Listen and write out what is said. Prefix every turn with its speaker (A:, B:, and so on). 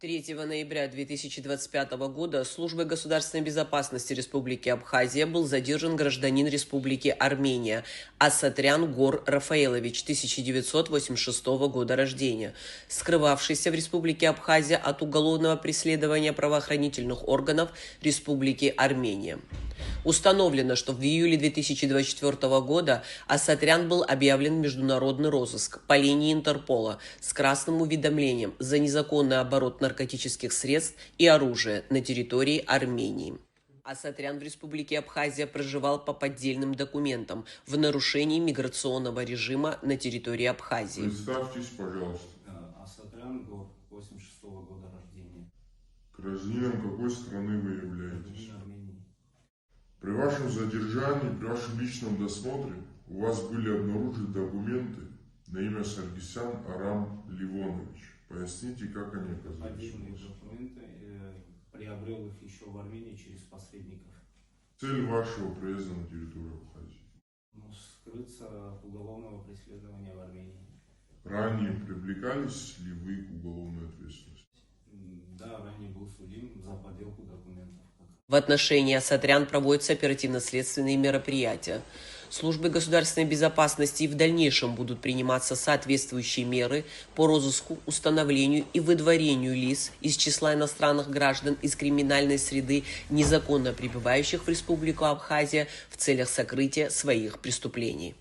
A: 3 ноября 2025 года Службой государственной безопасности Республики Абхазия был задержан гражданин Республики Армения Асатрян Гор Рафаэлович, 1986 года рождения, скрывавшийся в Республике Абхазия от уголовного преследования правоохранительных органов Республики Армения. Установлено, что в июле 2024 года Асатрян был объявлен в международный розыск по линии Интерпола с красным уведомлением за незаконный оборот наркотических средств и оружия на территории Армении. Асатрян в Республике Абхазия проживал по поддельным документам в нарушении миграционного режима на территории Абхазии.
B: Представьтесь, пожалуйста.
C: Асатрян Гор, 86 года рождения.
B: Гражданином какой страны вы являетесь?
C: Армении.
B: При вашем задержании, при вашем личном досмотре у вас были обнаружены документы на имя Саргисян Арам Ливонович. Поясните, как они оказались?
C: Поддельные документы, приобрел их еще в Армении через посредников.
B: Цель вашего приезда на территорию Абхазии?
C: Скрыться от уголовного преследования в Армении.
B: Ранее привлекались ли вы к уголовной ответственности?
C: Да, ранее был судим за подделку документов.
A: В отношении Асатрян проводятся оперативно-следственные мероприятия. Службы государственной безопасности и в дальнейшем будут приниматься соответствующие меры по розыску, установлению и выдворению лиц из числа иностранных граждан из криминальной среды, незаконно пребывающих в Республику Абхазия в целях сокрытия своих преступлений.